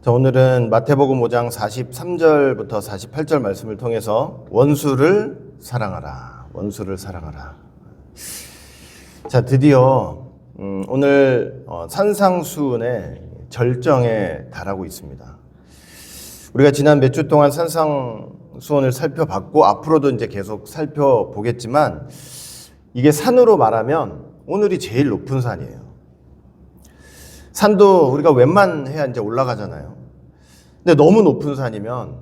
자, 오늘은 마태복음 5장 43절부터 48절 말씀을 통해서 원수를 사랑하라. 원수를 사랑하라. 자, 드디어 오늘 산상수훈의 절정에 달하고 있습니다. 우리가 지난 몇 주 동안 산상수훈을 살펴봤고 앞으로도 이제 계속 살펴보겠지만 이게 산으로 말하면 오늘이 제일 높은 산이에요. 산도 우리가 웬만해야 이제 올라가잖아요. 근데 너무 높은 산이면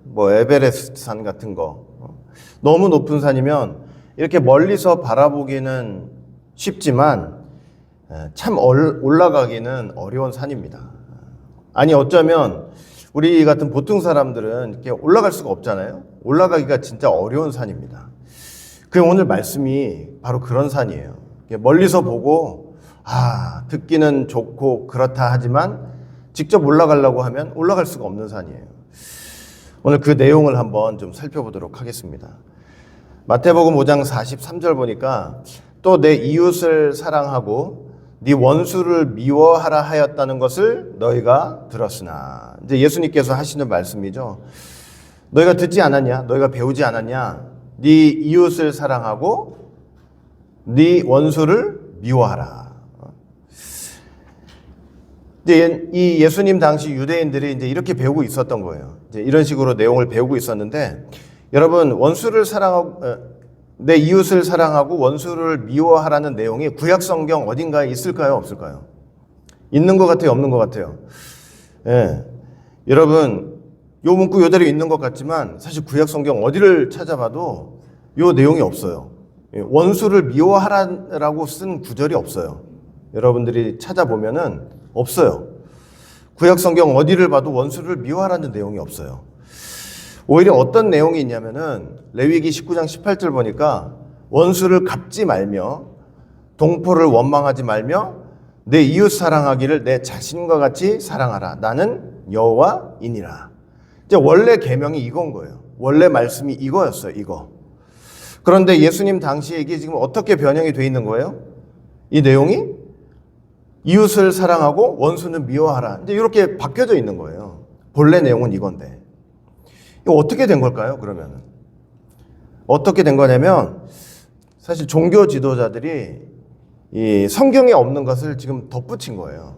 뭐 에베레스트 산 같은 거 너무 높은 산이면 이렇게 멀리서 바라보기는 쉽지만 참 올라가기는 어려운 산입니다. 아니 어쩌면 우리 같은 보통 사람들은 이렇게 올라갈 수가 없잖아요. 올라가기가 진짜 어려운 산입니다. 그 오늘 말씀이 바로 그런 산이에요. 멀리서 보고 듣기는 좋고 그렇다 하지만 직접 올라가려고 하면 올라갈 수가 없는 산이에요. 오늘 그 내용을 한번 좀 살펴보도록 하겠습니다. 마태복음 5장 43절 보니까 또 내 이웃을 사랑하고 네 원수를 미워하라 하였다는 것을 너희가 들었으나, 이제 예수님께서 하시는 말씀이죠. 너희가 듣지 않았냐? 너희가 배우지 않았냐? 네 이웃을 사랑하고 네 원수를 미워하라. 이제 이 예수님 당시 유대인들이 이제 이렇게 배우고 있었던 거예요. 이제 이런 식으로 내용을 배우고 있었는데, 여러분 원수를 사랑하고 내 이웃을 사랑하고 원수를 미워하라는 내용이 구약 성경 어딘가에 있을까요? 없을까요? 있는 것 같아요? 없는 것 같아요? 예. 여러분 요 문구 요대로 있는 것 같지만 사실 구약 성경 어디를 찾아봐도 요 내용이 없어요. 원수를 미워하라고 쓴 구절이 없어요. 여러분들이 찾아보면은 없어요. 구약 성경 어디를 봐도 원수를 미워하라는 내용이 없어요. 오히려 어떤 내용이 있냐면은 레위기 19장 18절 보니까 원수를 갚지 말며 동포를 원망하지 말며 내 이웃 사랑하기를 내 자신과 같이 사랑하라. 나는 여호와이니라. 이제 원래 계명이 이건 거예요. 원래 말씀이 이거였어요. 이거. 그런데 예수님 당시에 이게 지금 어떻게 변형이 돼 있는 거예요? 이 내용이 이웃을 사랑하고 원수는 미워하라. 이제 이렇게 바뀌어져 있는 거예요. 본래 내용은 이건데. 이거 어떻게 된 걸까요, 그러면? 어떻게 된 거냐면, 사실 종교 지도자들이 이 성경에 없는 것을 지금 덧붙인 거예요.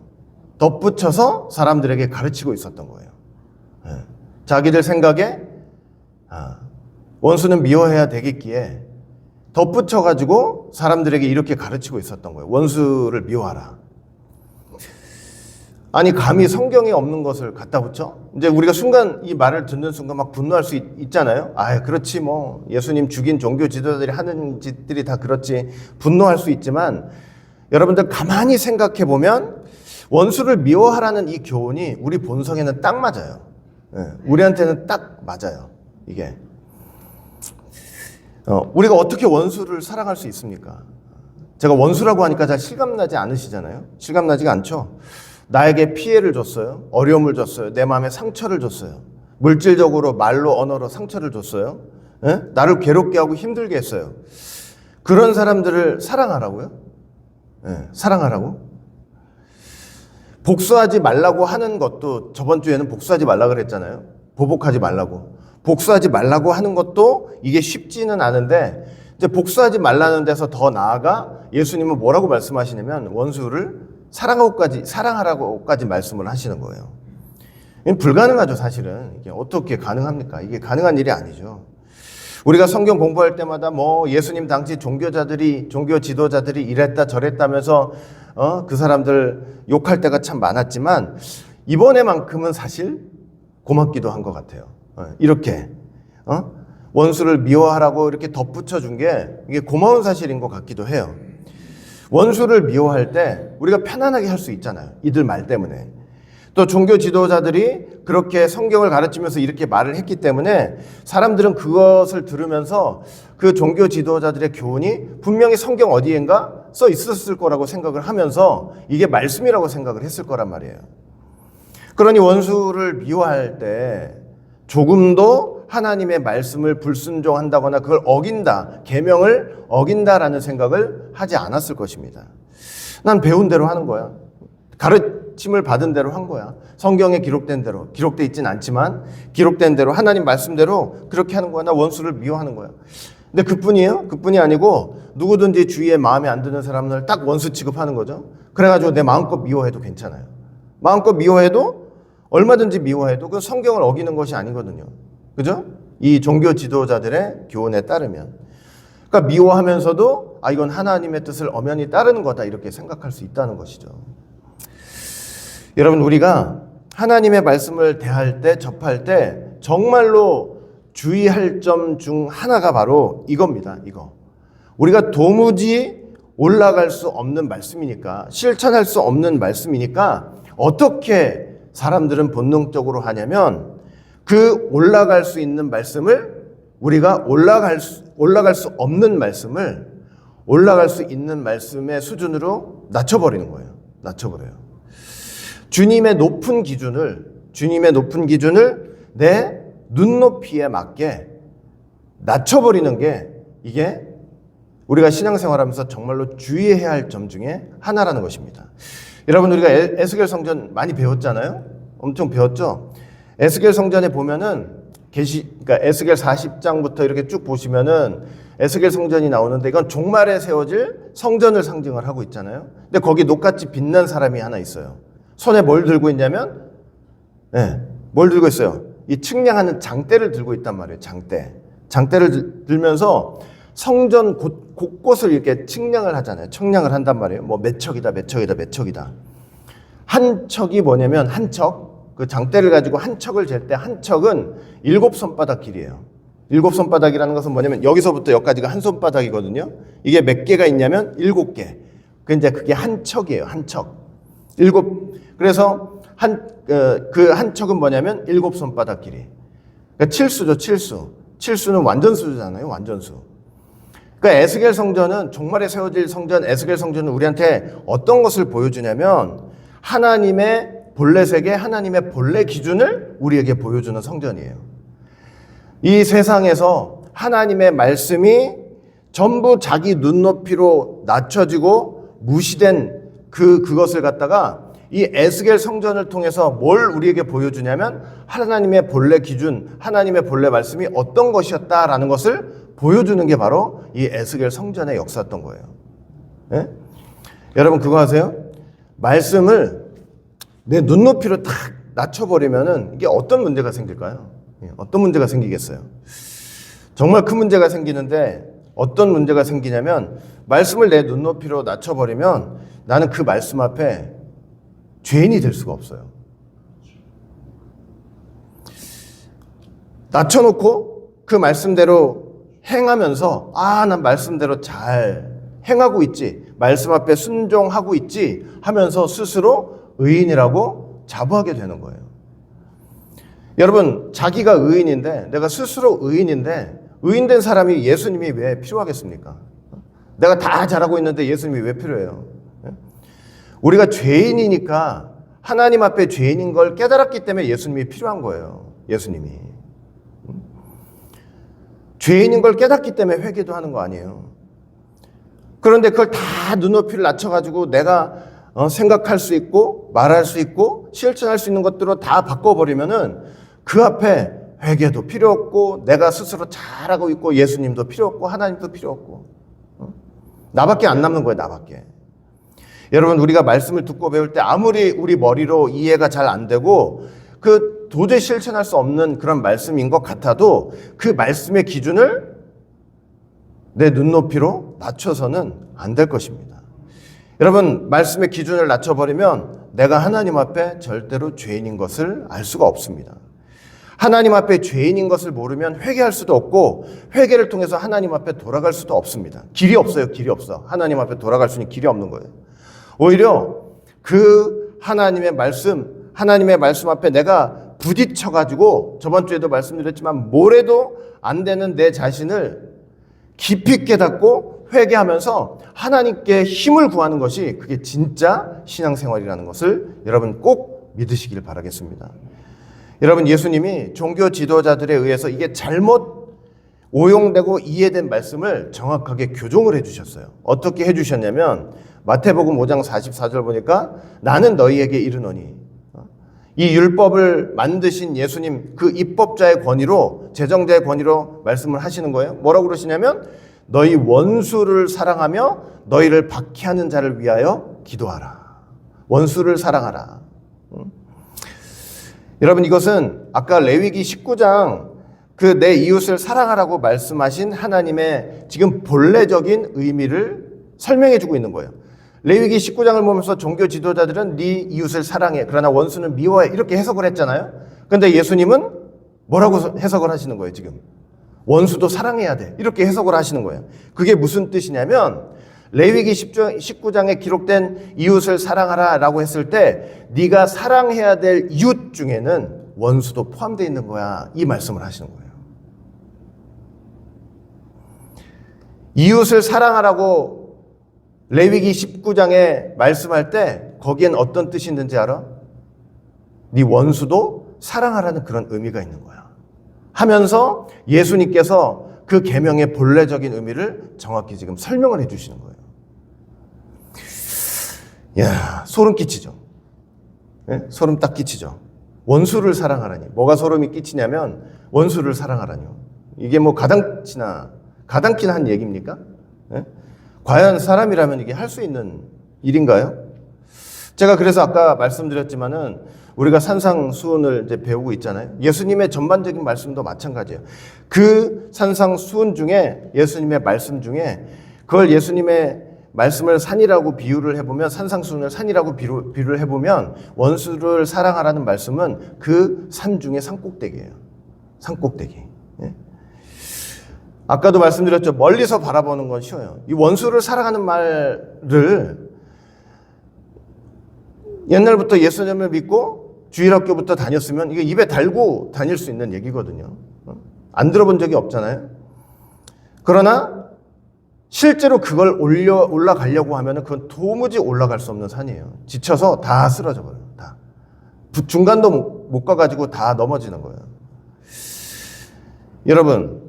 덧붙여서 사람들에게 가르치고 있었던 거예요. 자기들 생각에, 원수는 미워해야 되겠기에 덧붙여가지고 사람들에게 이렇게 가르치고 있었던 거예요. 원수를 미워하라. 아니 감히 성경에 없는 것을 갖다 붙여? 이제 우리가 순간 이 말을 듣는 순간 막 분노할 수 있잖아요. 그렇지 뭐 예수님 죽인 종교 지도자들이 하는 짓들이 다 그렇지, 분노할 수 있지만 여러분들 가만히 생각해 보면 원수를 미워하라는 이 교훈이 우리 본성에는 딱 맞아요. 우리한테는 딱 맞아요. 이게 우리가 어떻게 원수를 사랑할 수 있습니까? 제가 원수라고 하니까 잘 실감나지 않으시잖아요. 실감나지가 않죠. 나에게 피해를 줬어요. 어려움을 줬어요. 내 마음에 상처를 줬어요. 물질적으로, 말로, 언어로 상처를 줬어요. 나를 괴롭게 하고 힘들게 했어요. 그런 사람들을 사랑하라고요? 사랑하라고? 복수하지 말라고 하는 것도, 저번 주에는 복수하지 말라고 그랬잖아요. 보복하지 말라고. 복수하지 말라고 하는 것도 이게 쉽지는 않은데, 이제 복수하지 말라는 데서 더 나아가 예수님은 뭐라고 말씀하시냐면 원수를 사랑하라고까지 말씀을 하시는 거예요. 이건 불가능하죠, 사실은. 이게 어떻게 가능합니까? 이게 가능한 일이 아니죠. 우리가 성경 공부할 때마다 뭐 예수님 당시 종교 지도자들이 이랬다 저랬다면서 그 사람들 욕할 때가 참 많았지만 이번에만큼은 사실 고맙기도 한 것 같아요. 이렇게 원수를 미워하라고 이렇게 덧붙여 준 게 이게 고마운 사실인 것 같기도 해요. 원수를 미워할 때 우리가 편안하게 할 수 있잖아요. 이들 말 때문에. 또 종교 지도자들이 그렇게 성경을 가르치면서 이렇게 말을 했기 때문에 사람들은 그것을 들으면서 그 종교 지도자들의 교훈이 분명히 성경 어디엔가 써 있었을 거라고 생각을 하면서 이게 말씀이라고 생각을 했을 거란 말이에요. 그러니 원수를 미워할 때 조금도 하나님의 말씀을 불순종한다거나 그걸 어긴다, 계명을 어긴다라는 생각을 하지 않았을 것입니다. 난 배운 대로 하는 거야. 가르침을 받은 대로 한 거야. 성경에 기록된 대로, 기록돼 있진 않지만 기록된 대로 하나님 말씀대로 그렇게 하는 거야. 나 원수를 미워하는 거야. 근데 그뿐이에요? 그뿐이 아니고 누구든지 주위에 마음에 안 드는 사람을 딱 원수 취급하는 거죠. 그래가지고 내 마음껏 미워해도 괜찮아요. 마음껏 미워해도 얼마든지 미워해도 그 성경을 어기는 것이 아니거든요. 그죠? 이 종교 지도자들의 교훈에 따르면. 그러니까 미워하면서도 이건 하나님의 뜻을 엄연히 따르는 거다 이렇게 생각할 수 있다는 것이죠. 여러분 우리가 하나님의 말씀을 대할 때 접할 때 정말로 주의할 점 중 하나가 바로 이겁니다. 이거. 우리가 도무지 올라갈 수 없는 말씀이니까 실천할 수 없는 말씀이니까 어떻게 사람들은 본능적으로 하냐면 그 올라갈 수 있는 말씀을 우리가 올라갈 수 없는 말씀을 올라갈 수 있는 말씀의 수준으로 낮춰버리는 거예요. 낮춰버려요. 주님의 높은 기준을 내 눈높이에 맞게 낮춰버리는 게 이게 우리가 신앙생활하면서 정말로 주의해야 할 점 중에 하나라는 것입니다. 여러분 우리가 에스겔 성전 많이 배웠잖아요. 엄청 배웠죠. 에스겔 성전에 보면은 그러니까 에스겔 40장부터 이렇게 쭉 보시면은 에스겔 성전이 나오는데 이건 종말에 세워질 성전을 상징을 하고 있잖아요. 근데 거기 녹같이 빛난 사람이 하나 있어요. 손에 뭘 들고 있냐면, 뭘 들고 있어요? 이 측량하는 장대를 들고 있단 말이에요. 장대를 들면서 성전 곳곳을 이렇게 측량을 하잖아요. 측량을 한단 말이에요. 뭐 몇 척이다. 한 척이 뭐냐면 그 장대를 가지고 한 척을 잴 때 한 척은 7손바닥 길이에요. 7손바닥이라는 것은 뭐냐면 여기서부터 여기까지가 한 손바닥이거든요. 이게 몇 개가 있냐면 7개. 그게 한 척이에요. 한 척. 그래서 그 한 척은 뭐냐면 7손바닥 길이. 그러니까 칠수죠, 칠수. 칠수는 완전수잖아요, 완전수. 그러니까 에스겔 성전은 종말에 세워질 성전, 에스겔 성전은 우리한테 어떤 것을 보여주냐면 하나님의 본래 세계, 하나님의 본래 기준을 우리에게 보여주는 성전이에요. 이 세상에서 하나님의 말씀이 전부 자기 눈높이로 낮춰지고 무시된 그것을 갖다가 이 에스겔 성전을 통해서 뭘 우리에게 보여주냐면 하나님의 본래 기준, 하나님의 본래 말씀이 어떤 것이었다라는 것을 보여주는 게 바로 이 에스겔 성전의 역사였던 거예요. 예? 여러분 그거 아세요? 말씀을 내 눈높이로 딱 낮춰버리면은 이게 어떤 문제가 생길까요? 어떤 문제가 생기겠어요? 정말 큰 문제가 생기는데 어떤 문제가 생기냐면 말씀을 내 눈높이로 낮춰버리면 나는 그 말씀 앞에 죄인이 될 수가 없어요. 낮춰놓고 그 말씀대로 행하면서 난 말씀대로 잘 행하고 있지, 말씀 앞에 순종하고 있지 하면서 스스로 의인이라고 자부하게 되는 거예요. 여러분 자기가 의인인데 내가 스스로 의인인데 의인된 사람이 예수님이 왜 필요하겠습니까? 내가 다 잘하고 있는데 예수님이 왜 필요해요? 우리가 죄인이니까 하나님 앞에 죄인인 걸 깨달았기 때문에 예수님이 필요한 거예요. 예수님이. 죄인인 걸 깨닫기 때문에 회개도 하는 거 아니에요. 그런데 그걸 다 눈높이를 낮춰가지고 내가 생각할 수 있고 말할 수 있고 실천할 수 있는 것들로 다 바꿔버리면은 그 앞에 회개도 필요 없고 내가 스스로 잘하고 있고 예수님도 필요 없고 하나님도 필요 없고 나밖에 안 남는 거예요. 나밖에. 여러분 우리가 말씀을 듣고 배울 때 아무리 우리 머리로 이해가 잘 안 되고 도저히 실천할 수 없는 그런 말씀인 것 같아도 그 말씀의 기준을 내 눈높이로 낮춰서는 안 될 것입니다. 여러분 말씀의 기준을 낮춰버리면 내가 하나님 앞에 절대로 죄인인 것을 알 수가 없습니다. 하나님 앞에 죄인인 것을 모르면 회개할 수도 없고 회개를 통해서 하나님 앞에 돌아갈 수도 없습니다. 길이 없어요. 길이 없어. 하나님 앞에 돌아갈 수 있는 길이 없는 거예요. 오히려 그 하나님의 말씀 앞에 내가 부딪혀가지고 저번 주에도 말씀드렸지만 뭐래도 안 되는 내 자신을 깊이 깨닫고 회개하면서 하나님께 힘을 구하는 것이 그게 진짜 신앙생활이라는 것을 여러분 꼭 믿으시길 바라겠습니다. 여러분 예수님이 종교 지도자들에 의해서 이게 잘못 오용되고 이해된 말씀을 정확하게 교정을 해주셨어요. 어떻게 해주셨냐면 마태복음 5장 44절 보니까 나는 너희에게 이르노니, 이 율법을 만드신 예수님 그 입법자의 권위로, 제정자의 권위로 말씀을 하시는 거예요. 뭐라고 그러시냐면 너희 원수를 사랑하며 너희를 박해하는 자를 위하여 기도하라. 원수를 사랑하라. 여러분, 이것은 아까 레위기 19장 그 내 이웃을 사랑하라고 말씀하신 하나님의 지금 본래적인 의미를 설명해 주고 있는 거예요. 레위기 19장을 보면서 종교 지도자들은 네 이웃을 사랑해, 그러나 원수는 미워해, 이렇게 해석을 했잖아요. 그런데 예수님은 뭐라고 해석을 하시는 거예요? 지금 원수도 사랑해야 돼, 이렇게 해석을 하시는 거예요. 그게 무슨 뜻이냐면 레위기 19장에 기록된 이웃을 사랑하라 라고 했을 때 네가 사랑해야 될 이웃 중에는 원수도 포함되어 있는 거야, 이 말씀을 하시는 거예요. 이웃을 사랑하라고 레위기 19장에 말씀할 때 거기엔 어떤 뜻이 있는지 알아? 네 원수도 사랑하라는 그런 의미가 있는 거야 하면서 예수님께서 그 계명의 본래적인 의미를 정확히 지금 설명을 해 주시는 거예요. 야, 소름 끼치죠? 네? 소름 딱 끼치죠? 원수를 사랑하라니. 뭐가 소름이 끼치냐면 원수를 사랑하라니요. 이게 뭐 가당키나 한 얘기입니까? 네? 과연 사람이라면 이게 할 수 있는 일인가요? 제가 그래서 아까 말씀드렸지만은 우리가 산상수훈을 이제 배우고 있잖아요. 예수님의 전반적인 말씀도 마찬가지예요. 그 산상수훈 중에 예수님의 말씀 중에 그걸 예수님의 말씀을 산이라고 비유를 해보면, 산상수훈을 산이라고 비유를 해보면 원수를 사랑하라는 말씀은 그 산 중에 산꼭대기예요. 산꼭대기. 예? 아까도 말씀드렸죠. 멀리서 바라보는 건 쉬워요. 이 원수를 사랑하는 말을 옛날부터 예수님을 믿고 주일학교부터 다녔으면 이게 입에 달고 다닐 수 있는 얘기거든요. 안 들어본 적이 없잖아요. 그러나 실제로 그걸 올라가려고 하면 그건 도무지 올라갈 수 없는 산이에요. 지쳐서 다 쓰러져 버려요. 다. 중간도 못 가가지고 다 넘어지는 거예요. 여러분,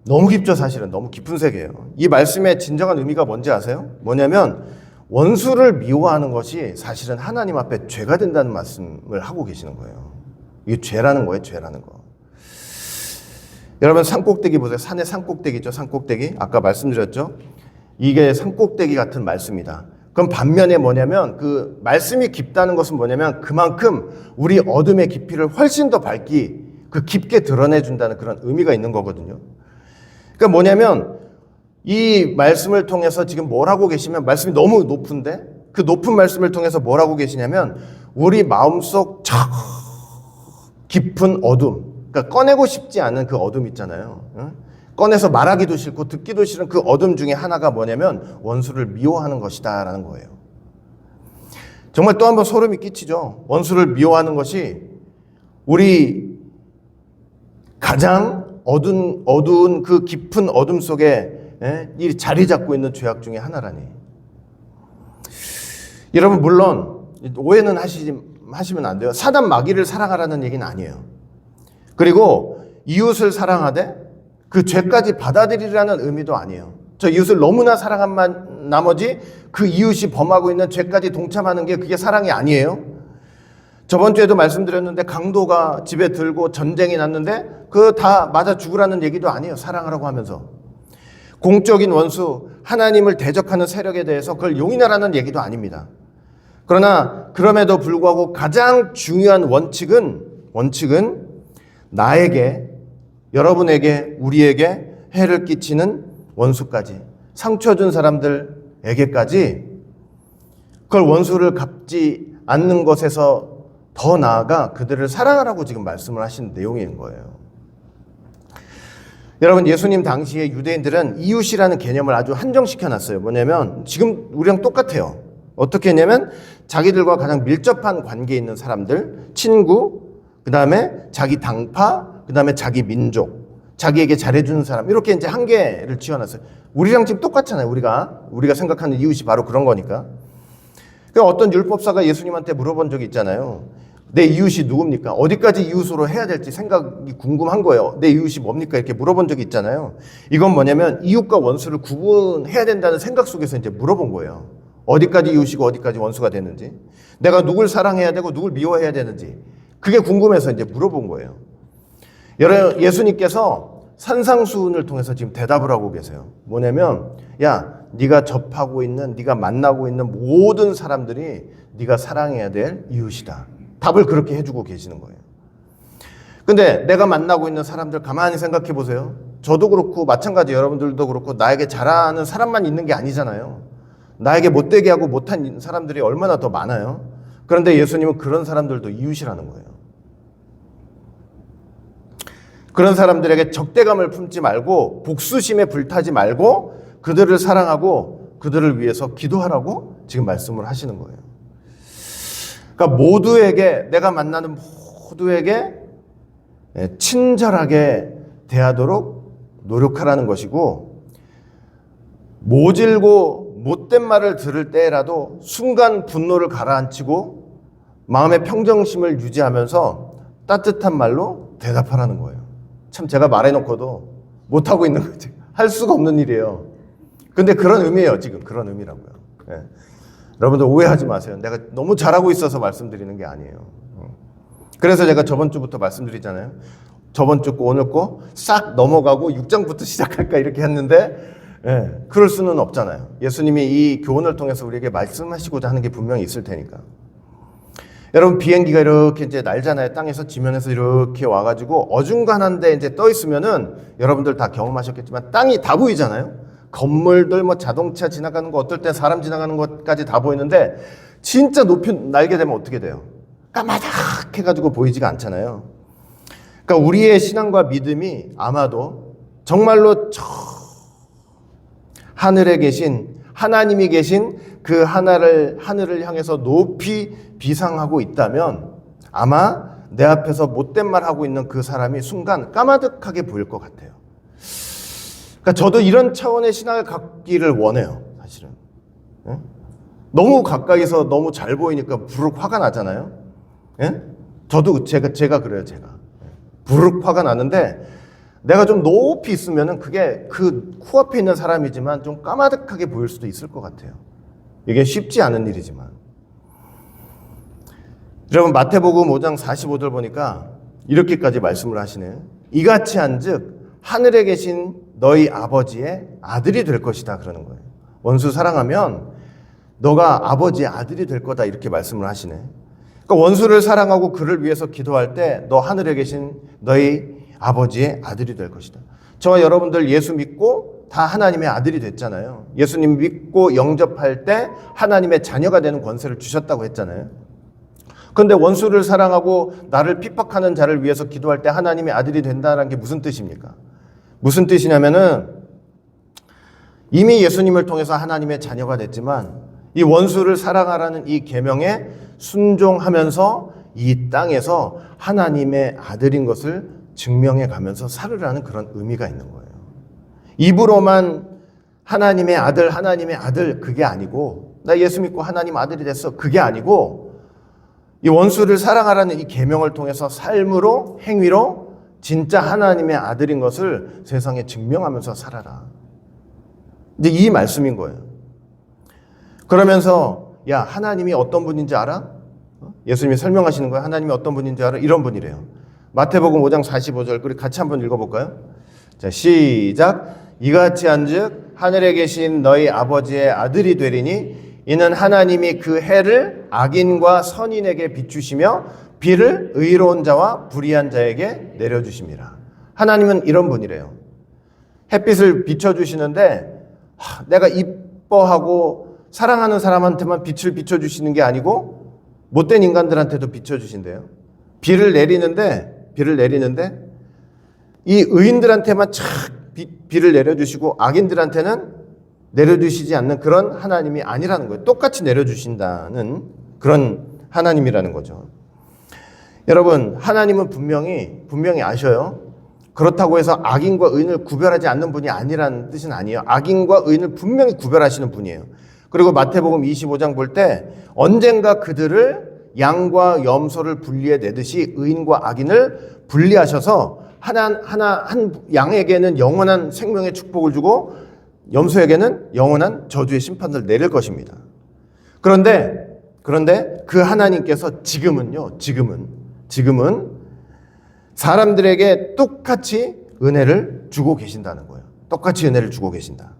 너무 깊죠, 사실은. 너무 깊은 세계예요. 이 말씀의 진정한 의미가 뭔지 아세요? 뭐냐면 원수를 미워하는 것이 사실은 하나님 앞에 죄가 된다는 말씀을 하고 계시는 거예요. 이게 죄라는 거예요, 죄라는 거. 여러분, 산꼭대기 보세요. 산의 산꼭대기죠, 산꼭대기. 아까 말씀드렸죠. 이게 산꼭대기 같은 말씀이다. 그럼 반면에 뭐냐면 그 말씀이 깊다는 것은 뭐냐면 그만큼 우리 어둠의 깊이를 훨씬 더 깊게 드러내준다는 그런 의미가 있는 거거든요. 그러니까 뭐냐면 이 말씀을 통해서 지금 뭘 하고 계시면, 말씀이 너무 높은데 그 높은 말씀을 통해서 뭘 하고 계시냐면 우리 마음속 저 깊은 어둠, 그러니까 꺼내고 싶지 않은 그 어둠 있잖아요. 꺼내서 말하기도 싫고 듣기도 싫은 그 어둠 중에 하나가 뭐냐면 원수를 미워하는 것이다라는 거예요. 정말 또 한 번 소름이 끼치죠. 원수를 미워하는 것이 우리 가장 어두운 그 깊은 어둠 속에 이 자리 잡고 있는 죄악 중에 하나라니. 여러분, 물론 오해는 하시면 안 돼요. 사단 마귀를 사랑하라는 얘기는 아니에요. 그리고 이웃을 사랑하되 그 죄까지 받아들이라는 의미도 아니에요. 저 이웃을 너무나 사랑한 나머지 그 이웃이 범하고 있는 죄까지 동참하는 게 그게 사랑이 아니에요. 저번 주에도 말씀드렸는데 강도가 집에 들고 전쟁이 났는데 그거 다 맞아 죽으라는 얘기도 아니에요. 사랑하라고 하면서. 공적인 원수, 하나님을 대적하는 세력에 대해서 그걸 용인하라는 얘기도 아닙니다. 그러나 그럼에도 불구하고 가장 중요한 원칙은 나에게, 여러분에게, 우리에게 해를 끼치는 원수까지, 상처 준 사람들에게까지 그걸 원수를 갚지 않는 것에서 더 나아가 그들을 사랑하라고 지금 말씀을 하신 내용인 거예요. 여러분, 예수님 당시에 유대인들은 이웃이라는 개념을 아주 한정시켜 놨어요. 뭐냐면 지금 우리랑 똑같아요. 어떻게 했냐면 자기들과 가장 밀접한 관계에 있는 사람들, 친구, 그 다음에 자기 당파, 그 다음에 자기 민족, 자기에게 잘해주는 사람, 이렇게 이제 한계를 지어놨어요. 우리랑 지금 똑같잖아요. 우리가 생각하는 이웃이 바로 그런 거니까. 그러니까 어떤 율법사가 예수님한테 물어본 적이 있잖아요. 내 이웃이 누굽니까? 어디까지 이웃으로 해야 될지 생각이 궁금한 거예요. 내 이웃이 뭡니까? 이렇게 물어본 적이 있잖아요. 이건 뭐냐면 이웃과 원수를 구분해야 된다는 생각 속에서 이제 물어본 거예요. 어디까지 이웃이고 어디까지 원수가 되는지, 내가 누굴 사랑해야 되고 누굴 미워해야 되는지, 그게 궁금해서 이제 물어본 거예요. 예수님께서 산상수훈을 통해서 지금 대답을 하고 계세요. 뭐냐면, 야, 네가 접하고 있는, 네가 만나고 있는 모든 사람들이 네가 사랑해야 될 이웃이다. 답을 그렇게 해주고 계시는 거예요. 근데 내가 만나고 있는 사람들 가만히 생각해 보세요. 저도 그렇고 마찬가지 여러분들도 그렇고 나에게 잘하는 사람만 있는 게 아니잖아요. 나에게 못되게 하고 못한 사람들이 얼마나 더 많아요. 그런데 예수님은 그런 사람들도 이웃이라는 거예요. 그런 사람들에게 적대감을 품지 말고 복수심에 불타지 말고 그들을 사랑하고 그들을 위해서 기도하라고 지금 말씀을 하시는 거예요. 그러니까 모두에게, 내가 만나는 모두에게 친절하게 대하도록 노력하라는 것이고, 모질고 못된 말을 들을 때라도 순간 분노를 가라앉히고 마음의 평정심을 유지하면서 따뜻한 말로 대답하라는 거예요. 참 제가 말해놓고도 못하고 있는 거지. 할 수가 없는 일이에요. 근데 그런 의미예요. 지금 그런 의미라고요. 예. 여러분들 오해하지 마세요. 내가 너무 잘하고 있어서 말씀드리는 게 아니에요. 그래서 제가 저번 주부터 말씀드리잖아요. 저번 주 거 오늘 거 싹 넘어가고 6장부터 시작할까 이렇게 했는데, 예, 그럴 수는 없잖아요. 예수님이 이 교훈을 통해서 우리에게 말씀하시고자 하는 게 분명히 있을 테니까. 여러분, 비행기가 이렇게 이제 날잖아요. 땅에서 지면에서 이렇게 와가지고 어중간한데 이제 떠 있으면은 여러분들 다 경험하셨겠지만 땅이 다 보이잖아요. 건물들, 뭐 자동차 지나가는 거, 어떨 땐 사람 지나가는 것까지 다 보이는데 진짜 높이 날게 되면 어떻게 돼요? 까마득 해가지고 보이지가 않잖아요. 그러니까 우리의 신앙과 믿음이 아마도 정말로 저 하늘에 계신 하나님이 계신 그 하늘을 향해서 높이 비상하고 있다면 아마 내 앞에서 못된 말 하고 있는 그 사람이 순간 까마득하게 보일 것 같아요. 그러니까 저도 이런 차원의 신앙을 갖기를 원해요, 사실은. 예? 너무 가까이서 너무 잘 보이니까 부르륵 화가 나잖아요. 예? 저도 제가 그래요, 제가. 부르륵 화가 나는데 내가 좀 높이 있으면은 그게 그 코앞에 있는 사람이지만 좀 까마득하게 보일 수도 있을 것 같아요. 이게 쉽지 않은 일이지만. 여러분, 마태복음 5장 45절 보니까 이렇게까지 말씀을 하시네요. 이같이 한즉 하늘에 계신 너희 아버지의 아들이 될 것이다 그러는 거예요. 원수 사랑하면 너가 아버지의 아들이 될 거다 이렇게 말씀을 하시네. 그러니까 원수를 사랑하고 그를 위해서 기도할 때 너 하늘에 계신 너희 아버지의 아들이 될 것이다. 저와 여러분들 예수 믿고 다 하나님의 아들이 됐잖아요. 예수님 믿고 영접할 때 하나님의 자녀가 되는 권세를 주셨다고 했잖아요. 그런데 원수를 사랑하고 나를 핍박하는 자를 위해서 기도할 때 하나님의 아들이 된다는 게 무슨 뜻입니까? 무슨 뜻이냐면은 이미 예수님을 통해서 하나님의 자녀가 됐지만 이 원수를 사랑하라는 이 계명에 순종하면서 이 땅에서 하나님의 아들인 것을 증명해 가면서 살으라는 그런 의미가 있는 거예요. 입으로만 하나님의 아들 그게 아니고 나 예수 믿고 하나님 아들이 됐어 그게 아니고 이 원수를 사랑하라는 이 계명을 통해서 삶으로 행위로 진짜 하나님의 아들인 것을 세상에 증명하면서 살아라. 이제 이 말씀인 거예요. 그러면서 야 하나님이 어떤 분인지 알아? 예수님이 설명하시는 거예요. 하나님이 어떤 분인지 알아? 이런 분이래요. 마태복음 5장 45절 우리 같이 한번 읽어볼까요? 자 시작. 이같이 한즉 하늘에 계신 너희 아버지의 아들이 되리니 이는 하나님이 그 해를 악인과 선인에게 비추시며 비를 의로운 자와 불의한 자에게 내려주심이라. 하나님은 이런 분이래요. 햇빛을 비춰주시는데 내가 이뻐하고 사랑하는 사람한테만 빛을 비춰주시는 게 아니고 못된 인간들한테도 비춰주신대요. 비를 내리는데 이 의인들한테만 착 비를 내려주시고 악인들한테는 내려주시지 않는 그런 하나님이 아니라는 거예요. 똑같이 내려주신다는 그런 하나님이라는 거죠. 여러분, 하나님은 분명히 아셔요. 그렇다고 해서 악인과 의인을 구별하지 않는 분이 아니라는 뜻은 아니에요. 악인과 의인을 분명히 구별하시는 분이에요. 그리고 마태복음 25장 볼 때 언젠가 그들을 양과 염소를 분리해 내듯이 의인과 악인을 분리하셔서 한 양에게는 영원한 생명의 축복을 주고 염소에게는 영원한 저주의 심판을 내릴 것입니다. 그런데 그 하나님께서 지금은 사람들에게 똑같이 은혜를 주고 계신다는 거예요. 똑같이 은혜를 주고 계신다.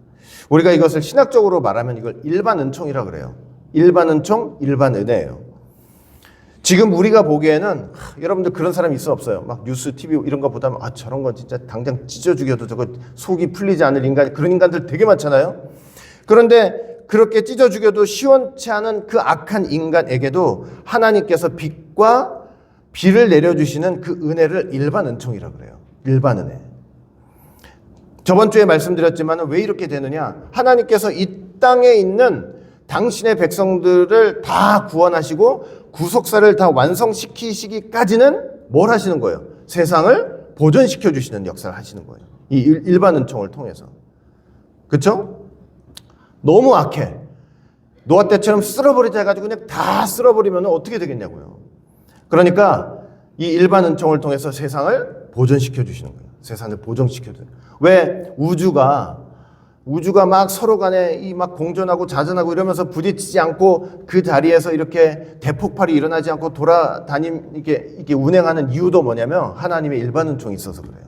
우리가 이것을 신학적으로 말하면 이걸 일반 은총이라 그래요. 일반 은총, 일반 은혜예요. 지금 우리가 보기에는 여러분들 그런 사람이 있어 없어요? 막 뉴스, TV 이런 거 보다 보면 저런 건 진짜 당장 찢어 죽여도 저거 속이 풀리지 않을 인간, 그런 인간들 되게 많잖아요. 그런데 그렇게 찢어 죽여도 시원치 않은 그 악한 인간에게도 하나님께서 빛과 비를 내려주시는 그 은혜를 일반 은총이라 그래요. 일반 은혜. 저번 주에 말씀드렸지만 왜 이렇게 되느냐? 하나님께서 이 땅에 있는 당신의 백성들을 다 구원하시고 구속사를 다 완성시키시기까지는 뭘 하시는 거예요? 세상을 보존시켜 주시는 역사를 하시는 거예요. 이 일반 은총을 통해서. 그렇죠? 너무 악해. 노아 때처럼 쓸어버리자 해가지고 그냥 다 쓸어버리면 어떻게 되겠냐고요. 그러니까 이 일반 은총을 통해서 세상을 보존시켜 주시는 거예요. 세상을 보존시켜 주는. 왜 우주가 막 서로 간에 이 막 공존하고 자전하고 이러면서 부딪히지 않고 그 자리에서 이렇게 대폭발이 일어나지 않고 이렇게 운행하는 이유도 뭐냐면 하나님의 일반 은총이 있어서 그래요.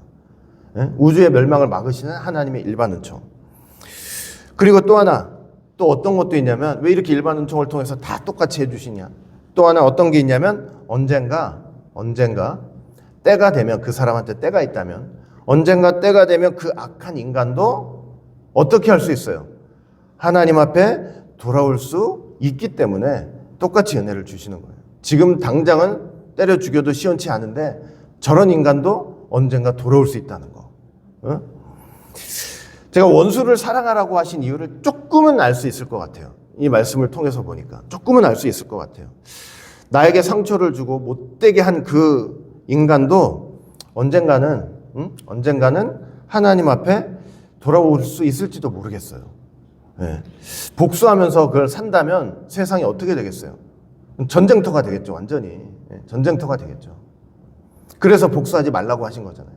예? 우주의 멸망을 막으시는 하나님의 일반 은총. 그리고 또 하나, 또 어떤 것도 있냐면 왜 이렇게 일반 은총을 통해서 다 똑같이 해주시냐. 또 하나 어떤 게 있냐면 언젠가 때가 되면, 그 사람한테 때가 있다면 언젠가 때가 되면 그 악한 인간도 어떻게 할 수 있어요? 하나님 앞에 돌아올 수 있기 때문에 똑같이 은혜를 주시는 거예요. 지금 당장은 때려 죽여도 시원치 않은데 저런 인간도 언젠가 돌아올 수 있다는 거. 어? 제가 원수를 사랑하라고 하신 이유를 조금은 알 수 있을 것 같아요. 이 말씀을 통해서 보니까 조금은 알 수 있을 것 같아요. 나에게 상처를 주고 못되게 한 그 인간도 언젠가는 하나님 앞에 돌아올 수 있을지도 모르겠어요. 네. 복수하면서 그걸 산다면 세상이 어떻게 되겠어요? 전쟁터가 되겠죠, 완전히. 네. 전쟁터가 되겠죠. 그래서 복수하지 말라고 하신 거잖아요.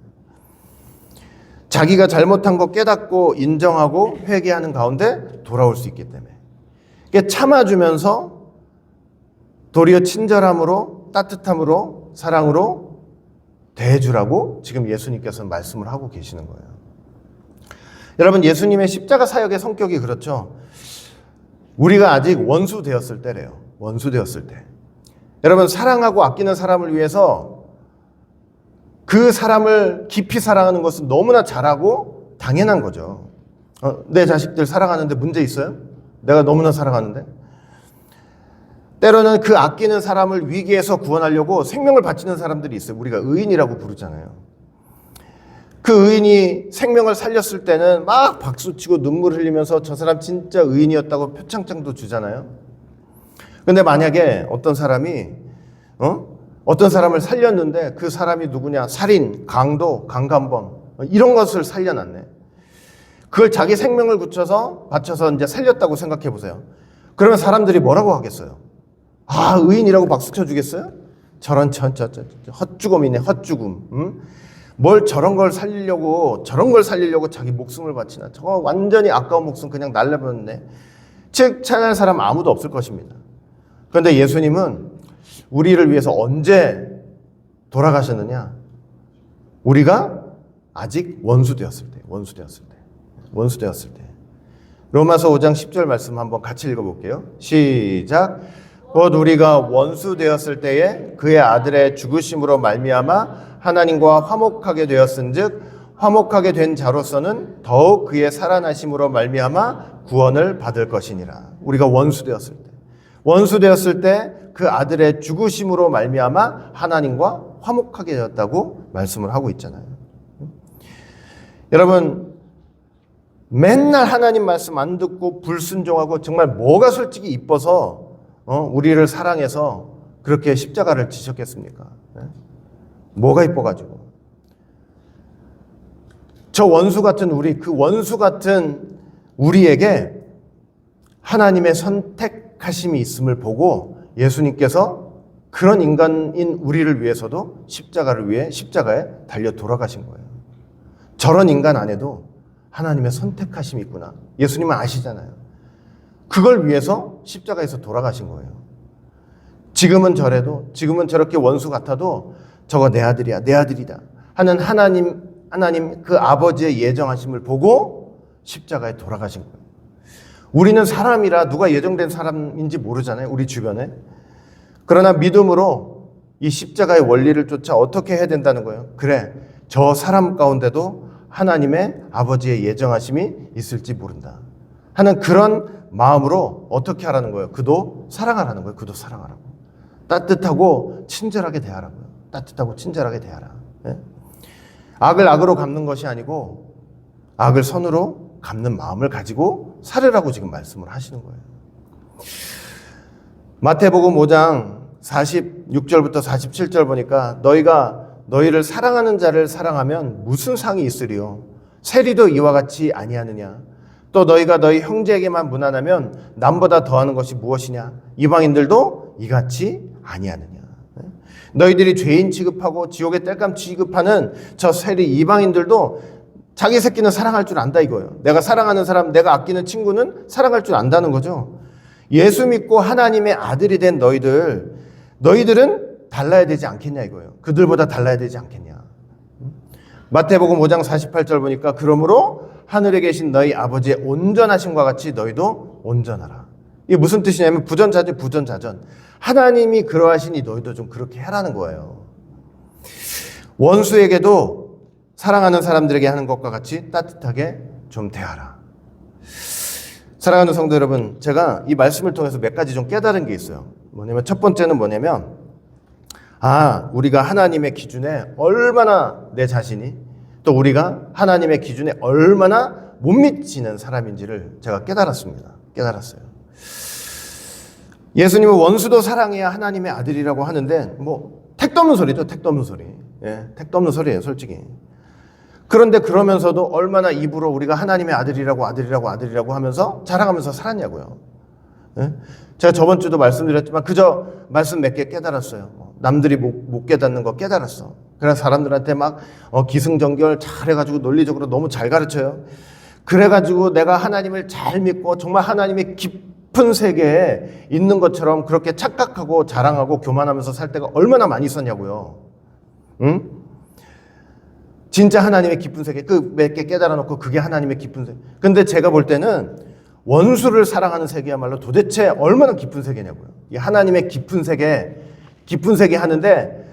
자기가 잘못한 거 깨닫고 인정하고 회개하는 가운데 돌아올 수 있기 때문에. 참아주면서 도리어 친절함으로, 따뜻함으로, 사랑으로 대해주라고 지금 예수님께서는 말씀을 하고 계시는 거예요. 여러분, 예수님의 십자가 사역의 성격이 그렇죠. 우리가 아직 원수 되었을 때래요. 원수 되었을 때. 여러분, 사랑하고 아끼는 사람을 위해서 그 사람을 깊이 사랑하는 것은 너무나 잘하고 당연한 거죠. 내 자식들 사랑하는데 문제 있어요? 내가 너무나 사랑하는데? 때로는 그 아끼는 사람을 위기에서 구원하려고 생명을 바치는 사람들이 있어요. 우리가 의인이라고 부르잖아요. 그 의인이 생명을 살렸을 때는 막 박수치고 눈물 흘리면서 저 사람 진짜 의인이었다고 표창장도 주잖아요. 근데 만약에 어떤 사람이 어떤 사람을 살렸는데 그 사람이 누구냐? 살인, 강도, 강간범 이런 것을 살려놨네. 그걸 자기 생명을 바쳐서 이제 살렸다고 생각해 보세요. 그러면 사람들이 뭐라고 하겠어요? 의인이라고 박수 쳐주겠어요? 저런 헛죽음이네, 헛죽음. 뭘 저런 걸 살리려고 자기 목숨을 바치나. 저거 완전히 아까운 목숨 그냥 날려버렸네. 찬양할 사람 아무도 없을 것입니다. 그런데 예수님은 우리를 위해서 언제 돌아가셨느냐? 우리가 아직 원수 되었을 때. 로마서 5장 10절 말씀 한번 같이 읽어볼게요. 시작. 곧 우리가 원수 되었을 때에 그의 아들의 죽으심으로 말미암아 하나님과 화목하게 되었은즉 화목하게 된 자로서는 더욱 그의 살아나심으로 말미암아 구원을 받을 것이니라. 우리가 원수 되었을 때 그 아들의 죽으심으로 말미암아 하나님과 화목하게 되었다고 말씀을 하고 있잖아요. 여러분, 맨날 하나님 말씀 안 듣고 불순종하고 정말 뭐가 솔직히 이뻐서 우리를 사랑해서 그렇게 십자가를 지셨겠습니까? 뭐가 이뻐가지고. 저 원수 같은 그 원수 같은 우리에게 하나님의 선택하심이 있음을 보고 예수님께서 그런 인간인 우리를 위해서도 십자가에 달려 돌아가신 거예요. 저런 인간 안에도 하나님의 선택하심이 있구나. 예수님은 아시잖아요. 그걸 위해서 십자가에서 돌아가신 거예요. 지금은 저래도, 지금은 저렇게 원수 같아도 저거 내 아들이야, 내 아들이다 하는 하나님 그 아버지의 예정하심을 보고 십자가에 돌아가신 거예요. 우리는 사람이라 누가 예정된 사람인지 모르잖아요, 우리 주변에. 그러나 믿음으로 이 십자가의 원리를 쫓아 어떻게 해야 된다는 거예요. 그래, 저 사람 가운데도 하나님의 아버지의 예정하심이 있을지 모른다 하는 그런 마음으로 어떻게 하라는 거예요. 그도 사랑하라는 거예요. 그도 사랑하라고. 따뜻하고 친절하게 대하라고요. 따뜻하고 친절하게 대하라. 예? 악을 악으로 갚는 것이 아니고 악을 선으로 갚는 마음을 가지고 살으라고 지금 말씀을 하시는 거예요. 마태복음 5장 46절부터 47절 보니까 너희가 너희를 사랑하는 자를 사랑하면 무슨 상이 있으리요? 세리도 이와 같이 아니하느냐? 또 너희가 너희 형제에게만 무난하면 남보다 더하는 것이 무엇이냐? 이방인들도 이같이 아니하느냐? 너희들이 죄인 취급하고 지옥의 땔감 취급하는 저 세리 이방인들도 자기 새끼는 사랑할 줄 안다 이거예요. 내가 사랑하는 사람, 내가 아끼는 친구는 사랑할 줄 안다는 거죠. 예수 믿고 하나님의 아들이 된 너희들은 달라야 되지 않겠냐 이거예요. 그들보다 달라야 되지 않겠냐. 마태복음 5장 48절 보니까 그러므로 하늘에 계신 너희 아버지의 온전하심과 같이 너희도 온전하라. 이게 무슨 뜻이냐면 부전자전. 하나님이 그러하시니 너희도 좀 그렇게 해라는 거예요. 원수에게도 사랑하는 사람들에게 하는 것과 같이 따뜻하게 좀 대하라. 사랑하는 성도 여러분, 제가 이 말씀을 통해서 몇 가지 좀 깨달은 게 있어요. 첫 번째는 우리가 하나님의 기준에 얼마나 내 자신이 또 우리가 하나님의 기준에 얼마나 못 미치는 사람인지를 제가 깨달았어요. 예수님은 원수도 사랑해야 하나님의 아들이라고 하는데 택도 없는 소리죠. 택도 없는 소리. 예, 택도 없는 소리예요, 솔직히. 그런데 그러면서도 얼마나 입으로 우리가 하나님의 아들이라고 하면서 자랑하면서 살았냐고요. 예? 제가 저번 주도 말씀드렸지만 그저 말씀 몇 개 깨달았어요. 남들이 못 깨닫는 거 깨달았어. 그래서 사람들한테 막 기승전결 잘해가지고 논리적으로 너무 잘 가르쳐요. 그래가지고 내가 하나님을 잘 믿고 정말 하나님의 깊은 세계에 있는 것처럼 그렇게 착각하고 자랑하고 교만하면서 살 때가 얼마나 많이 있었냐고요. 응? 진짜 하나님의 깊은 세계, 그 몇 개 깨달아 놓고 그게 하나님의 깊은 세계. 근데 제가 볼 때는 원수를 사랑하는 세계야말로 도대체 얼마나 깊은 세계냐고요. 이 하나님의 깊은 세계 하는데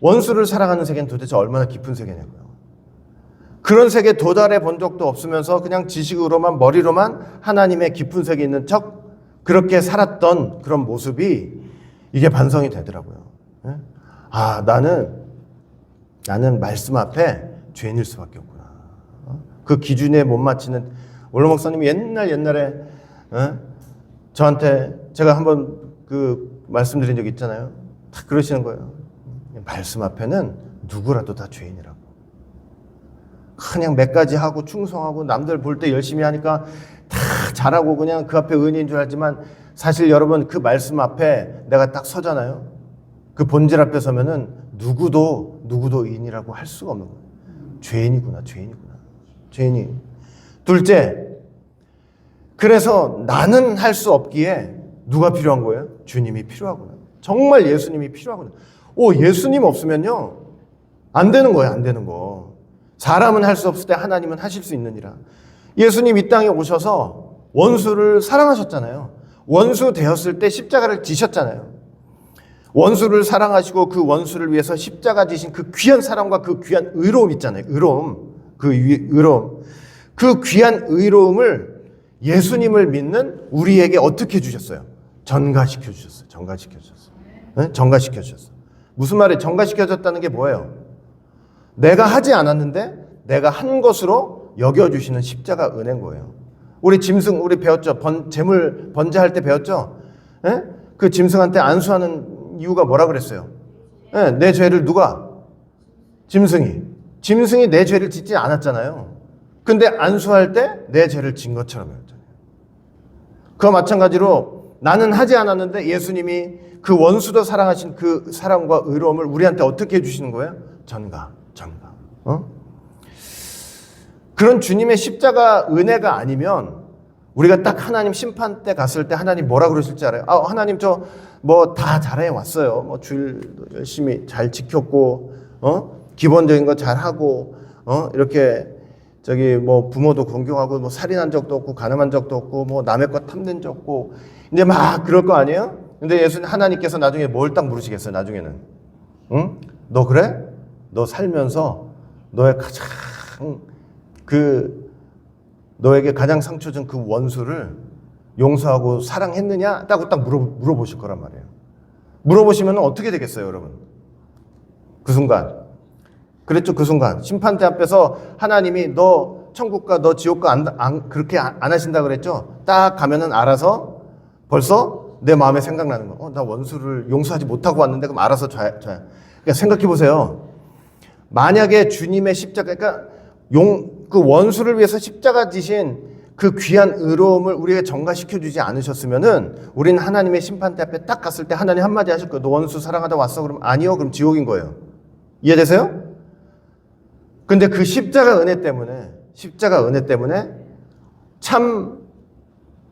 원수를 사랑하는 세계는 도대체 얼마나 깊은 세계냐고요. 그런 세계에 도달해 본 적도 없으면서 그냥 지식으로만 머리로만 하나님의 깊은 세계에 있는 척 그렇게 살았던 그런 모습이 이게 반성이 되더라고요. 나는 말씀 앞에 죄인일 수밖에 없구나. 그 기준에 못 맞추는 원로 목사님이 옛날에 저한테 제가 한번 그 말씀드린 적 있잖아요. 다 그러시는 거예요. 말씀 앞에는 누구라도 다 죄인이라고. 그냥 몇 가지 하고 충성하고 남들 볼 때 열심히 하니까 다 잘하고 그냥 그 앞에 은혜인 줄 알지만 사실 여러분 그 말씀 앞에 내가 딱 서잖아요. 그 본질 앞에 서면은 누구도 의인이라고 할 수가 없는 거예요. 죄인이구나. 죄인이. 둘째, 그래서 나는 할 수 없기에 누가 필요한 거예요? 주님이 필요하구나. 정말 예수님이 필요하구나. 예수님 없으면요 안 되는 거예요. 안 되는 거. 사람은 할 수 없을 때 하나님은 하실 수 있느니라. 예수님 이 땅에 오셔서 원수를 사랑하셨잖아요. 원수 되었을 때 십자가를 지셨잖아요. 원수를 사랑하시고 그 원수를 위해서 십자가 지신 그 귀한 사랑과 그 귀한 의로움 있잖아요. 의로움. 그 귀한 의로움을 예수님을 믿는 우리에게 어떻게 주셨어요? 전가시켜 주셨어요. 전가시켜 주셨어요. 무슨 말이에요? 전가시켜 줬다는 게 뭐예요? 내가 하지 않았는데 내가 한 것으로 여겨주시는 십자가 은혜인 거예요. 우리 배웠죠? 재물 번제할 때 배웠죠? 예? 그 짐승한테 안수하는 이유가 뭐라 그랬어요? 예, 내 죄를 누가? 짐승이 내 죄를 짓지 않았잖아요. 근데 안수할 때 내 죄를 진 것처럼 했잖아요. 그와 마찬가지로 나는 하지 않았는데 예수님이 그 원수도 사랑하신 그 사랑과 의로움을 우리한테 어떻게 해주시는 거예요? 전가. 그런 주님의 십자가 은혜가 아니면 우리가 딱 하나님 심판 때 갔을 때 하나님 뭐라 그러실지 알아요? 하나님 저 뭐 다 잘해 왔어요. 뭐 주일도 열심히 잘 지켰고, 기본적인 거 잘 하고, 이렇게 저기 뭐 부모도 존경하고, 뭐 살인한 적도 없고, 가늠한 적도 없고, 뭐 남의 것 탐낸 적 없고, 이제 막 그럴 거 아니에요? 근데 예수님 하나님께서 나중에 뭘 딱 물으시겠어요? 나중에는, 응? 너 그래? 너 살면서 너의 가장 너에게 가장 상처 준 그 원수를 용서하고 사랑했느냐? 딱 물어보실 거란 말이에요. 물어보시면 어떻게 되겠어요, 여러분? 그 순간. 그랬죠, 그 순간. 심판대 앞에서 하나님이 너 천국과 너 지옥과 그렇게 안 하신다 그랬죠? 딱 가면은 알아서 벌써 내 마음에 생각나는 거. 나 원수를 용서하지 못하고 왔는데 그럼 알아서 줘야. 그러니까 생각해 보세요. 만약에 주님의 십자가, 그러니까 그 원수를 위해서 십자가 지신 그 귀한 의로움을 우리에게 전가시켜 주지 않으셨으면은 우리는 하나님의 심판대 앞에 딱 갔을 때 하나님 한마디 하실 거예요. 너 원수 사랑하다 왔어? 그러면 아니요. 그럼 지옥인 거예요. 이해되세요? 근데 그 십자가 은혜 때문에 참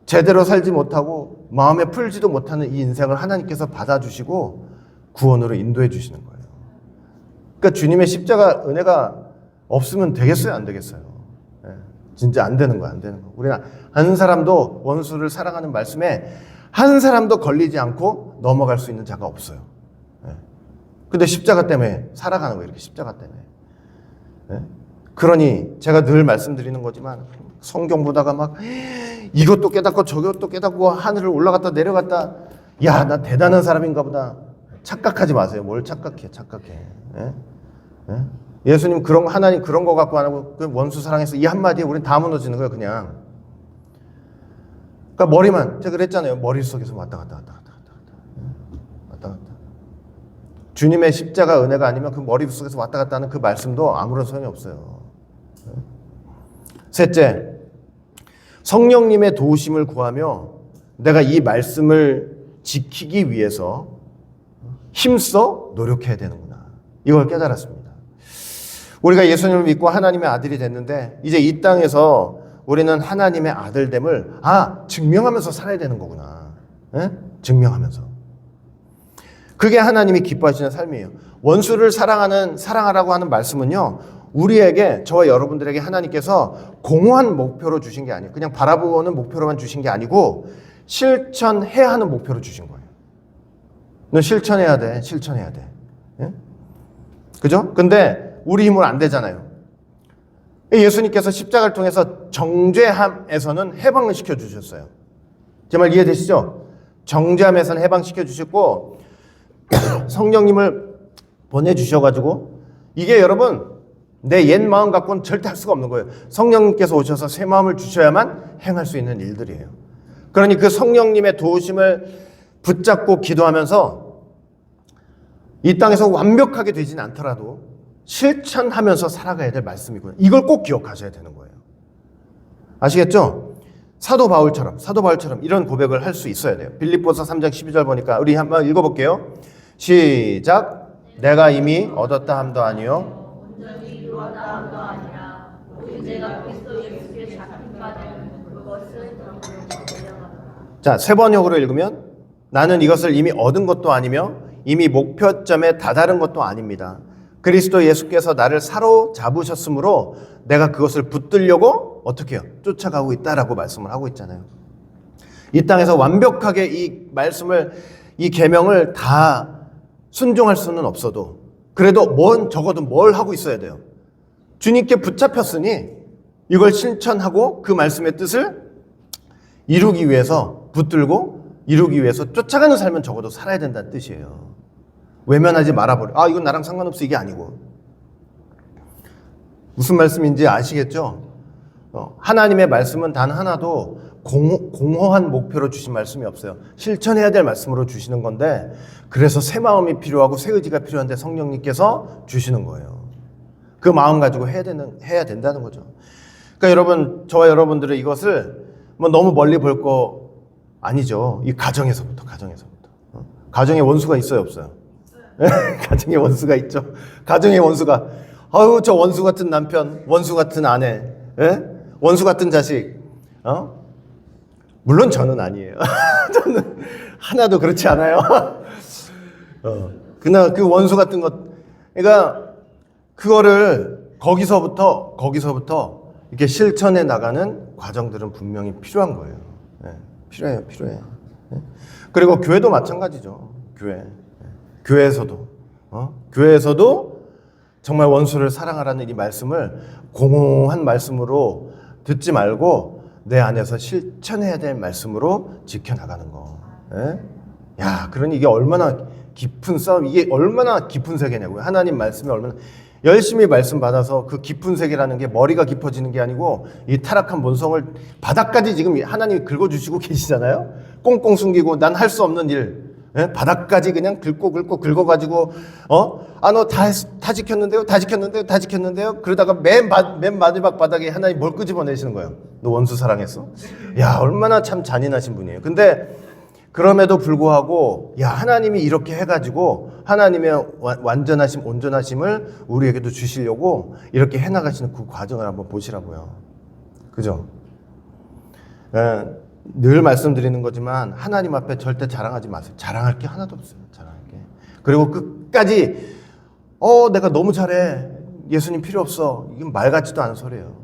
제대로 살지 못하고 마음에 풀지도 못하는 이 인생을 하나님께서 받아주시고 구원으로 인도해 주시는 거예요. 그러니까 주님의 십자가 은혜가 없으면 되겠어요? 안 되겠어요? 진짜 안 되는 거야, 안 되는 거. 우리는 한 사람도 원수를 사랑하는 말씀에 한 사람도 걸리지 않고 넘어갈 수 있는 자가 없어요. 근데 십자가 때문에 살아가는 거예요, 이렇게 십자가 때문에. 그러니 제가 늘 말씀드리는 거지만 성경 보다가 막 이것도 깨닫고 저것도 깨닫고 하늘을 올라갔다 내려갔다, 야, 나 대단한 사람인가 보다. 착각하지 마세요. 뭘 착각해. 예수님 하나님 그런 거 갖고 안 하고 그 원수 사랑해서 이 한마디에 우린 다 무너지는 거예요, 그냥. 그러니까 머리만, 제가 그랬잖아요. 머릿속에서 왔다 갔다. 주님의 십자가 은혜가 아니면 그 머릿속에서 왔다 갔다 하는 그 말씀도 아무런 소용이 없어요. 셋째, 성령님의 도우심을 구하며 내가 이 말씀을 지키기 위해서 힘써 노력해야 되는구나. 이걸 깨달았습니다. 우리가 예수님을 믿고 하나님의 아들이 됐는데 이제 이 땅에서 우리는 하나님의 아들됨을 증명하면서 살아야 되는 거구나. 증명하면서. 그게 하나님이 기뻐하시는 삶이에요. 원수를 사랑하라고 하는 말씀은요, 우리에게, 저와 여러분들에게 하나님께서 공허한 목표로 주신 게 아니에요. 그냥 바라보는 목표로만 주신 게 아니고 실천해야 하는 목표로 주신 거예요. 너 실천해야 돼. 그죠? 근데 우리 힘으로 안 되잖아요. 예수님께서 십자가를 통해서 정죄함에서는 해방을 시켜주셨어요. 제 말 이해되시죠? 정죄함에서는 해방시켜 주셨고 성령님을 보내주셔가지고, 이게 여러분 내 옛 마음 갖고는 절대 할 수가 없는 거예요. 성령님께서 오셔서 새 마음을 주셔야만 행할 수 있는 일들이에요. 그러니 그 성령님의 도우심을 붙잡고 기도하면서 이 땅에서 완벽하게 되지는 않더라도 실천하면서 살아가야 될 말씀이고요. 이걸 꼭 기억하셔야 되는 거예요. 아시겠죠? 사도 바울처럼 이런 고백을 할 수 있어야 돼요. 빌립보서 3장 12절 보니까 우리 한번 읽어볼게요. 시작. 내가 이미 얻었다 함도 아니요 온전히 이루었다 함도 아니라 오직 내가 그리스도 예수께 잡힌 바 되는 그것을 달려가노라. 자, 세 번역으로 읽으면 나는 이것을 이미 얻은 것도 아니며 이미 목표점에 다다른 것도 아닙니다. 그리스도 예수께서 나를 사로잡으셨으므로 내가 그것을 붙들려고 어떻게 해요? 쫓아가고 있다라고 말씀을 하고 있잖아요. 이 땅에서 완벽하게 이 말씀을, 이 계명을 다 순종할 수는 없어도 그래도 적어도 뭘 하고 있어야 돼요? 주님께 붙잡혔으니 이걸 실천하고 그 말씀의 뜻을 이루기 위해서 붙들고 이루기 위해서 쫓아가는 삶은 적어도 살아야 된다는 뜻이에요. 외면하지 말아버려. 이건 나랑 상관없어. 이게 아니고. 무슨 말씀인지 아시겠죠? 하나님의 말씀은 단 하나도 공허한 목표로 주신 말씀이 없어요. 실천해야 될 말씀으로 주시는 건데, 그래서 새 마음이 필요하고 새 의지가 필요한데 성령님께서 주시는 거예요. 그 마음 가지고 해야 된다는 거죠. 그러니까 여러분, 저와 여러분들은 이것을 뭐 너무 멀리 볼 거 아니죠. 이 가정에서부터. 가정에 원수가 있어요, 없어요? 가정에 원수가 있죠. 가정에 원수가, 저 원수 같은 남편, 원수 같은 아내, 원수 같은 자식, 물론 저는 아니에요. 저는 하나도 그렇지 않아요. 그냥 그 원수 같은 것, 그러니까 그거를 거기서부터 이렇게 실천해 나가는 과정들은 분명히 필요한 거예요. 예, 필요해요. 예. 그리고 교회도 마찬가지죠. 교회에서도 정말 원수를 사랑하라는 이 말씀을 공허한 말씀으로 듣지 말고 내 안에서 실천해야 될 말씀으로 지켜나가는 거. 예? 야, 그러니 이게 얼마나 깊은 싸움, 이게 얼마나 깊은 세계냐고요. 하나님 말씀이 얼마나 열심히 말씀 받아서 그 깊은 세계라는 게 머리가 깊어지는 게 아니고 이 타락한 본성을 바닥까지 지금 하나님이 긁어주시고 계시잖아요. 꽁꽁 숨기고 난 할 수 없는 일, 예? 바닥까지 그냥 긁어가지고 너 다 지켰는데요. 그러다가 맨 마지막 바닥에 하나님 뭘 끄집어내시는 거예요. 너 원수 사랑했어? 야, 얼마나 참 잔인하신 분이에요. 근데 그럼에도 불구하고 하나님이 이렇게 해가지고 하나님의 완전하심, 온전하심을 우리에게도 주시려고 이렇게 해나가시는 그 과정을 한번 보시라고요. 그죠? 늘 말씀드리는 거지만 하나님 앞에 절대 자랑하지 마세요. 자랑할 게 하나도 없어요. 자랑할 게. 그리고 끝까지 내가 너무 잘해. 예수님 필요 없어. 이건 말 같지도 않은 소리예요.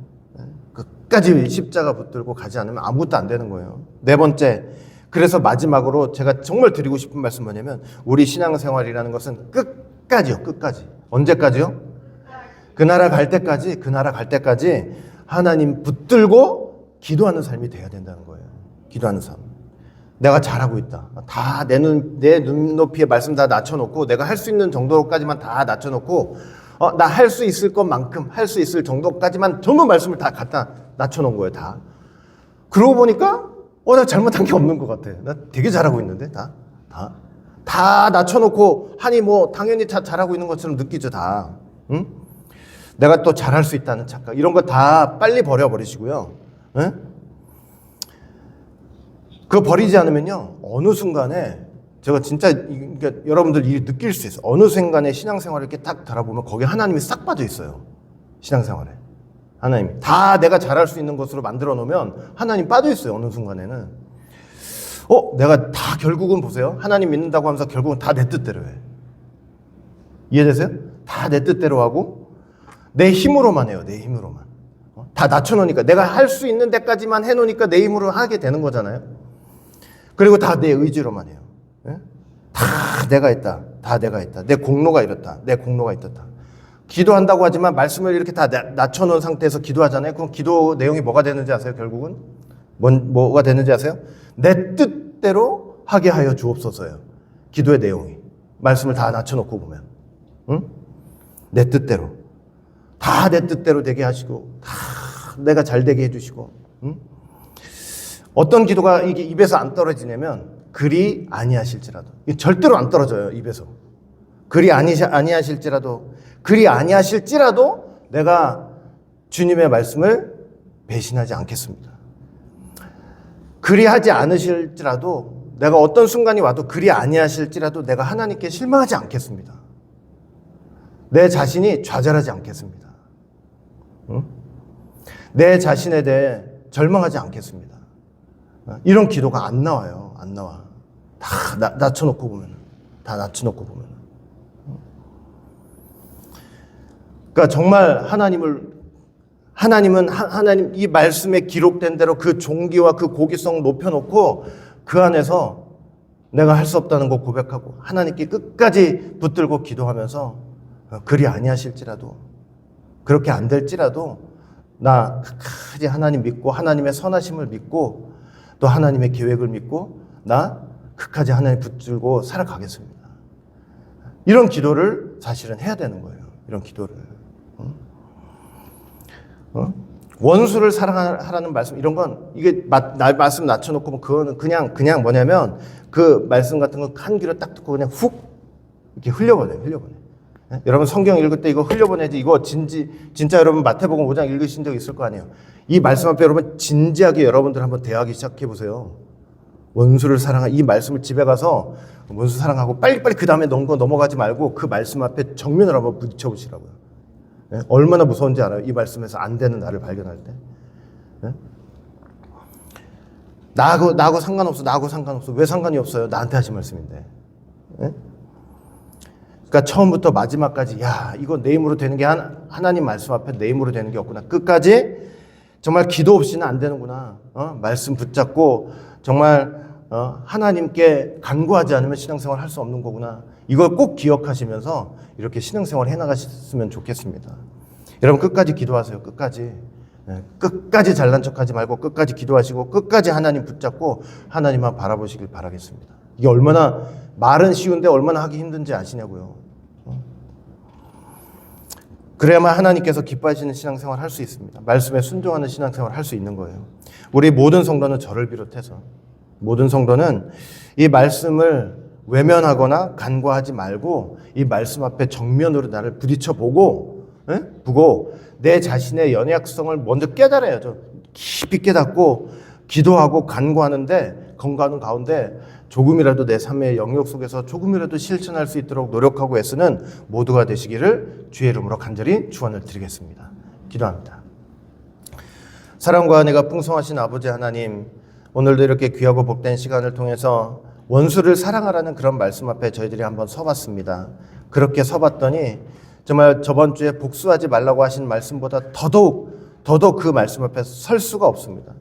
끝까지 십자가 붙들고 가지 않으면 아무것도 안 되는 거예요. 네 번째, 그래서 마지막으로 제가 정말 드리고 싶은 말씀 뭐냐면 우리 신앙생활이라는 것은 끝까지요. 끝까지. 언제까지요? 그 나라 갈 때까지 하나님 붙들고 기도하는 삶이 돼야 된다는 거예요. 기도하는 삶. 내가 잘하고 있다. 다 내 눈높이에 말씀 다 낮춰놓고 내가 할 수 있는 정도로까지만 다 낮춰놓고 나 할 수 있을 것만큼 할 수 있을 정도까지만 전부 말씀을 다 갖다 낮춰놓은 거예요. 다. 그러고 보니까 나 잘못한 게 없는 것 같아. 나 되게 잘하고 있는데 다 낮춰놓고 하니 뭐 당연히 다 잘하고 있는 것처럼 느끼죠. 다. 응? 내가 또 잘할 수 있다는 착각 이런 거 다 빨리 버려버리시고요. 응? 그거 버리지 않으면요 어느 순간에 제가 진짜 그러니까 여러분들 느낄 수 있어요. 어느 순간에 신앙생활을 이렇게 딱 달아보면 거기에 하나님이 싹 빠져 있어요. 신앙생활에 하나님이 다 내가 잘할 수 있는 것으로 만들어 놓으면 하나님 빠져 있어요. 어느 순간에는 내가 다 결국은 보세요. 하나님 믿는다고 하면서 결국은 다 내 뜻대로 해. 이해되세요? 다 내 뜻대로 하고 내 힘으로만 해요. 내 힘으로만. 다 낮춰놓으니까 내가 할 수 있는 데까지만 해놓으니까 내 힘으로 하게 되는 거잖아요. 그리고 다 내 의지로만 해요. 예? 다 내가 했다. 다 내가 했다. 내 공로가 이렇다. 내 공로가 있었다. 기도한다고 하지만 말씀을 이렇게 다 낮춰놓은 상태에서 기도하잖아요. 그럼 기도 내용이 뭐가 되는지 아세요? 결국은 뭐가 되는지 아세요? 내 뜻대로 하게 하여 주옵소서예요. 기도의 내용이 말씀을 다 낮춰놓고 보면, 응? 내 뜻대로 다 내 뜻대로 되게 하시고 다 내가 잘 되게 해주시고, 응? 어떤 기도가 이게 입에서 안 떨어지냐면 그리 아니하실지라도 절대로 안 떨어져요. 입에서 그리 아니하실지라도 내가 주님의 말씀을 배신하지 않겠습니다. 그리 하지 않으실지라도 내가 어떤 순간이 와도 그리 아니하실지라도 내가 하나님께 실망하지 않겠습니다. 내 자신이 좌절하지 않겠습니다. 응? 내 자신에 대해 절망하지 않겠습니다. 이런 기도가 안 나와요. 안 나와. 다 낮춰놓고 보면. 그러니까 정말 하나님은 이 말씀에 기록된 대로 그 종기와 그 고기성 높여놓고 그 안에서 내가 할 수 없다는 거 고백하고 하나님께 끝까지 붙들고 기도하면서 그리 아니하실지라도 그렇게 안 될지라도 나 끝까지 하나님 믿고 하나님의 선하심을 믿고 또 하나님의 계획을 믿고 나 끝까지 하나님 붙들고 살아가겠습니다. 이런 기도를 사실은 해야 되는 거예요. 이런 기도를. 원수를 사랑하라는 말씀 이런 건 이게 말씀 낮춰놓고 그거는 그냥 뭐냐면 그 말씀 같은 거 한 귀로 딱 듣고 그냥 훅 이렇게 흘려보내요. 예? 여러분 성경 읽을 때 이거 흘려보내지 이거 진짜 여러분 마태복음 5장 읽으신 적 있을 거 아니에요. 이 말씀 앞에 여러분 진지하게 여러분들 한번 대하기 시작해 보세요. 원수를 이 말씀을 집에 가서 원수 사랑하고 빨리빨리 그 다음에 넘어가지 말고 그 말씀 앞에 정면으로 한번 부딪혀 보시라고요. 예? 얼마나 무서운지 알아요? 이 말씀에서 안 되는 나를 발견할 때. 예? 나하고 상관없어. 나하고 상관없어. 왜 상관이 없어요? 나한테 하신 말씀인데. 예? 그러니까 처음부터 마지막까지 야 이거 내 힘으로 되는 게 하나님 말씀 앞에 내 힘으로 되는 게 없구나. 끝까지 정말 기도 없이는 안 되는구나. 말씀 붙잡고 정말 하나님께 간구하지 않으면 신앙생활 할 수 없는 거구나. 이걸 꼭 기억하시면서 이렇게 신앙생활 해나가셨으면 좋겠습니다. 여러분 끝까지 기도하세요. 끝까지 잘난 척하지 말고 끝까지 기도하시고 끝까지 하나님 붙잡고 하나님만 바라보시길 바라겠습니다. 이게 얼마나 말은 쉬운데 얼마나 하기 힘든지 아시냐고요. 그래야만 하나님께서 기뻐하시는 신앙생활 할 수 있습니다. 말씀에 순종하는 신앙생활 할 수 있는 거예요. 우리 모든 성도는 저를 비롯해서 모든 성도는 이 말씀을 외면하거나 간과하지 말고 이 말씀 앞에 정면으로 나를 부딪혀 보고 내 자신의 연약성을 먼저 깨달아야죠. 깊이 깨닫고 기도하고 간구하는데 건강하는 가운데 조금이라도 내 삶의 영역 속에서 조금이라도 실천할 수 있도록 노력하고 애쓰는 모두가 되시기를 주의 이름으로 간절히 축원을 드리겠습니다. 기도합니다. 사랑과 은혜가 풍성하신 아버지 하나님, 오늘도 이렇게 귀하고 복된 시간을 통해서 원수를 사랑하라는 그런 말씀 앞에 저희들이 한번 서봤습니다. 그렇게 서봤더니 정말 저번 주에 복수하지 말라고 하신 말씀보다 더더욱 그 말씀 앞에 설 수가 없습니다.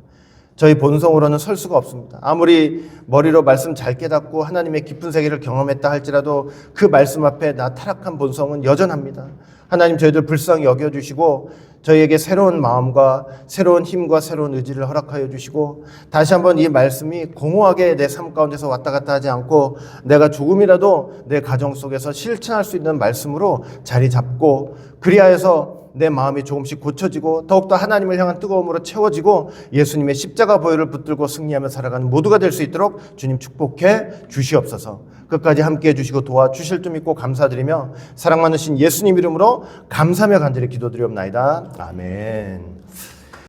저희 본성으로는 설 수가 없습니다. 아무리 머리로 말씀 잘 깨닫고 하나님의 깊은 세계를 경험했다 할지라도 그 말씀 앞에 나 타락한 본성은 여전합니다. 하나님 저희들 불쌍히 여겨주시고 저희에게 새로운 마음과 새로운 힘과 새로운 의지를 허락하여 주시고 다시 한번 이 말씀이 공허하게 내 삶 가운데서 왔다 갔다 하지 않고 내가 조금이라도 내 가정 속에서 실천할 수 있는 말씀으로 자리 잡고 그리하여서 내 마음이 조금씩 고쳐지고 더욱더 하나님을 향한 뜨거움으로 채워지고 예수님의 십자가 보혈을 붙들고 승리하며 살아가는 모두가 될 수 있도록 주님 축복해 주시옵소서. 끝까지 함께해 주시고 도와주실 줄 믿고 감사드리며 사랑 많으신 예수님 이름으로 감사하며 간절히 기도드리옵나이다. 아멘.